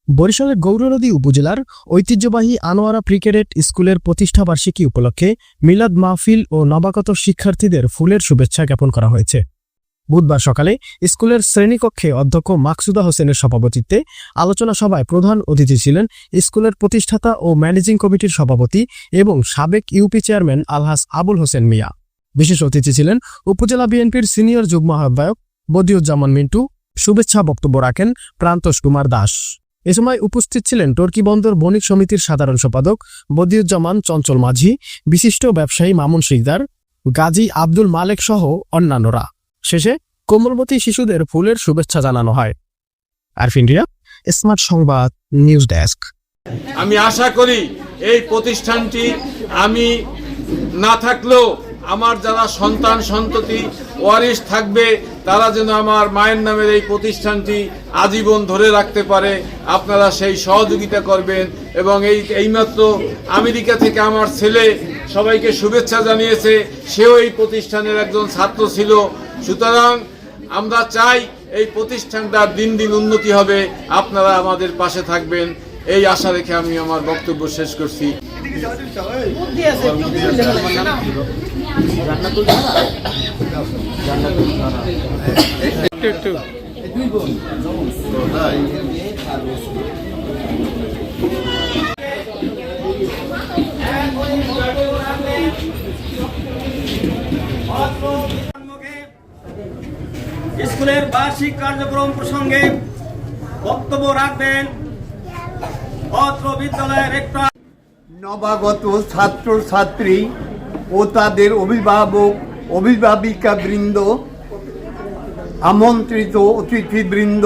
বরিশালের গৌরনদী উপজেলার ঐতিহ্যবাহী আনোয়ারা প্রি-ক্যাডেট স্কুলের প্রতিষ্ঠাবার্ষিকী উপলক্ষে মিলাদ মাহফিল ও নবাগত শিক্ষার্থীদের ফুলের শুভেচ্ছা জ্ঞাপন করা হয়েছে। বুধবার সকালে স্কুলের শ্রেণীকক্ষে অধ্যক্ষ মাকসুদা হোসেনের সভাপতিত্বে আলোচনা সভায় প্রধান অতিথি ছিলেন স্কুলের প্রতিষ্ঠাতা ও ম্যানেজিং কমিটির সভাপতি এবং সাবেক ইউপি চেয়ারম্যান আলহাজ আবুল হোসেন মিয়া। বিশেষ অতিথি ছিলেন উপজেলা বিএনপির সিনিয়র যুগ্ম আহ্বায়ক বদিউজ্জামান মিন্টু। শুভেচ্ছা বক্তব্য রাখেন প্রান্তোষ কুমার দাস। এ সময় উপস্থিত ছিলেন টর্কি বন্দর বণিক সমিতির সাধারণ সম্পাদক বদিউজ্জামান চঞ্চল মাঝি, বিশিষ্ট ব্যবসায়ী মামুন শিকদার, গাজী আব্দুল মালেক সহ অন্যান্যরা। শেষে কোমলমতি শিশুদের ফুলের শুভেচ্ছা জানানো হয়। আরফিন রিয়া, স্মার্ট সংবাদ, নিউজ ডেস্ক। আমি আশা করি এই প্রতিষ্ঠানটি আমি না থাকলেও আমার যারা সন্তান সন্ততি ওয়ারিশ থাকবে তারা যেন আমার মায়ের নামের এই প্রতিষ্ঠানটি আজীবন ধরে রাখতে পারে। আপনারা সেই সহযোগিতা করবেন। এবং এইমাত্র আমেরিকা থেকে আমার ছেলে সবাইকে শুভেচ্ছা জানিয়েছে, সেও এই প্রতিষ্ঠানের একজন ছাত্র ছিল। সুতরাং আমরা চাই এই প্রতিষ্ঠানটা দিন দিন উন্নতি হবে, আপনারা আমাদের পাশে থাকবেন, এই আশা রেখে আমি আমার বক্তব্য শেষ করছি। স্কুলের বার্ষিক কার্যক্রম প্রসঙ্গে বক্তব্য রাখবেন অত্র বিদ্যালয়ের একটা নবাগত ছাত্রছাত্রী ও তাদের অভিভাবক অভিভাবিকা বৃন্দ, আমন্ত্রিত অতিথিবৃন্দ,